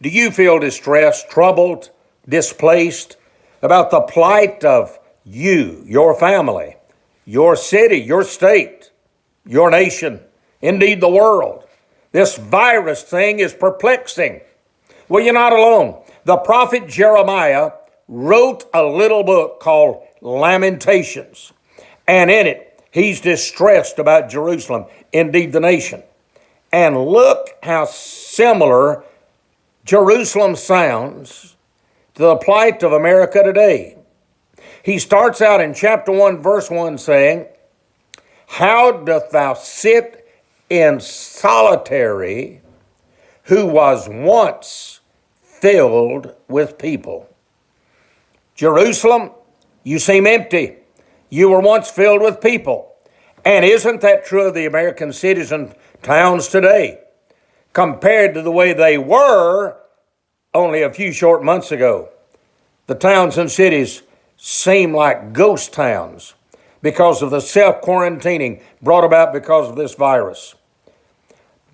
Do you feel distressed, troubled, displaced about the plight of you, your family, your city, your state, your nation, indeed the world? This virus thing is perplexing. Well, you're not alone. The prophet Jeremiah wrote a little book called Lamentations, and in it, he's distressed about Jerusalem, indeed the nation. And look how similar Jerusalem sounds to the plight of America today. He starts out in chapter 1, verse 1 saying, "How doth thou sit in solitary, who was once filled with people?" Jerusalem, you seem empty. You were once filled with people. And isn't that true of the American cities and towns today? Compared to the way they were only a few short months ago, the towns and cities seem like ghost towns because of the self-quarantining brought about because of this virus.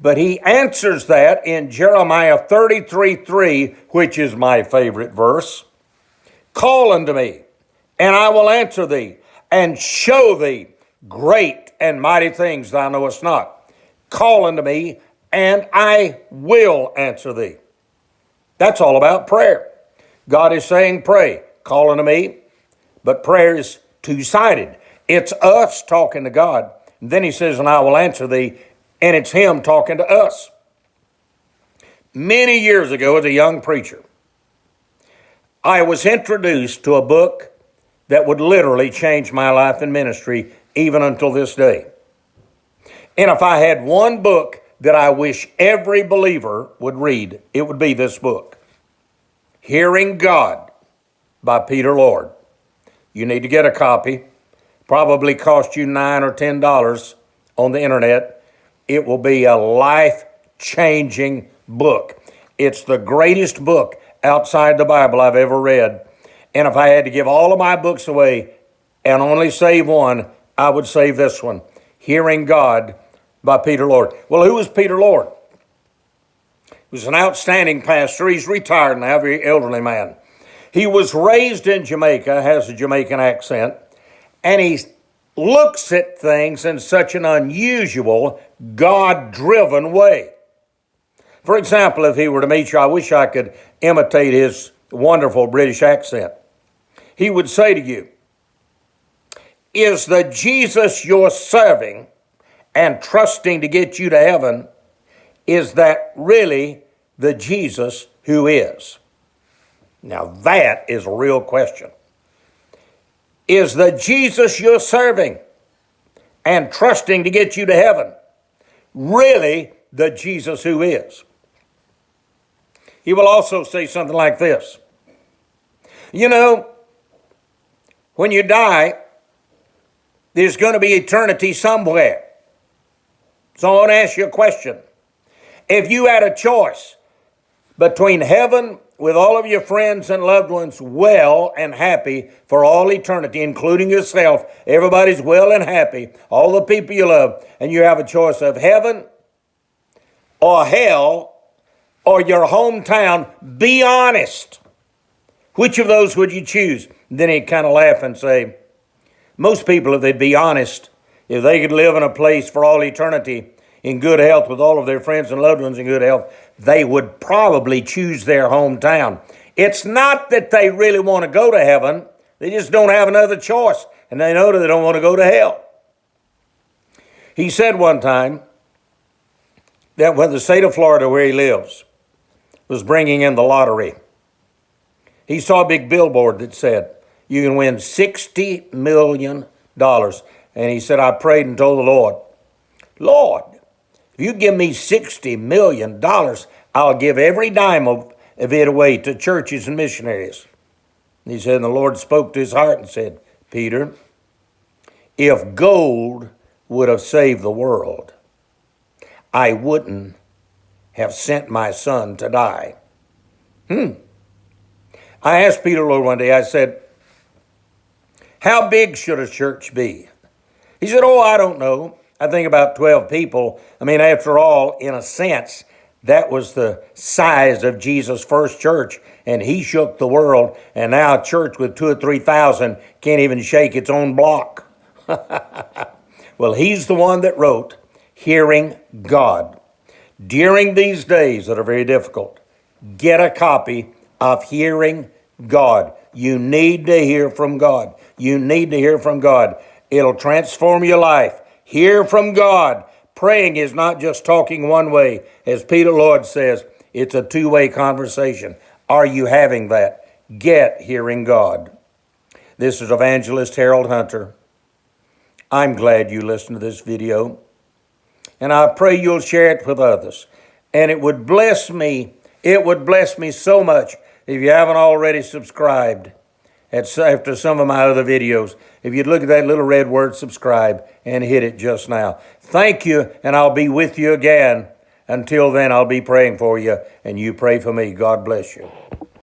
But he answers that in Jeremiah 33:3, which is my favorite verse. "Call unto me, and I will answer thee, and show thee great and mighty things thou knowest not. Call unto me, and I will answer thee." That's all about prayer. God is saying, pray, call unto me, but prayer is two-sided. It's us talking to God. And then he says, and I will answer thee, and it's him talking to us. Many years ago, as a young preacher, I was introduced to a book that would literally change my life and ministry even until this day. And if I had one book that I wish every believer would read, it would be this book, Hearing God by Peter Lord. You need to get a copy. Probably cost you $9 or $10 on the internet. It will be a life-changing book. It's the greatest book outside the Bible I've ever read. And if I had to give all of my books away and only save one, I would save this one, Hearing God by Peter Lord. Well, who was Peter Lord? He was an outstanding pastor. He's retired now, a very elderly man. He was raised in Jamaica, has a Jamaican accent, and he looks at things in such an unusual, God-driven way. For example, if he were to meet you, I wish I could imitate his wonderful British accent. He would say to you, "Is the Jesus you're serving and trusting to get you to heaven, is that really the Jesus who is?" Now that is a real question. Is the Jesus you're serving and trusting to get you to heaven really the Jesus who is? He will also say something like this. You know, when you die, there's going to be eternity somewhere. So I want to ask you a question. If you had a choice between heaven with all of your friends and loved ones well and happy for all eternity, including yourself, everybody's well and happy, all the people you love, and you have a choice of heaven or hell or your hometown, be honest. Which of those would you choose? And then he'd kind of laugh and say, most people, if they'd be honest, if they could live in a place for all eternity in good health with all of their friends and loved ones in good health, they would probably choose their hometown. It's not that they really want to go to heaven. They just don't have another choice. And they know that they don't want to go to hell. He said one time that when the state of Florida, where he lives, was bringing in the lottery, he saw a big billboard that said, you can win $60 million. And he said, I prayed and told the Lord, Lord, if you give me $60 million, I'll give every dime of it away to churches and missionaries. And he said, and the Lord spoke to his heart and said, Peter, if gold would have saved the world, I wouldn't have sent my son to die. I asked Peter Lord one day, I said, how big should a church be? He said, I don't know. I think about 12 people. I mean, after all, in a sense, That was the size of Jesus' first church, and he shook the world, and now a church with 2,000 or 3,000 can't even shake its own block. Well, he's the one that wrote Hearing God. During these days that are very difficult, get a copy of Hearing God. You need to hear from God. You need to hear from God. It'll transform your life. Hear from God. Praying is not just talking one way. As Peter Lloyd says, it's a two-way conversation. Are you having that? Get Hearing God. This is Evangelist Harold Hunter. I'm glad you listened to this video, and I pray you'll share it with others. And it would bless me so much if you haven't already subscribed after some of my other videos. If you'd look at that little red word subscribe and hit it just now. Thank you, and I'll be with you again. Until then, I'll be praying for you, and you pray for me. God bless you.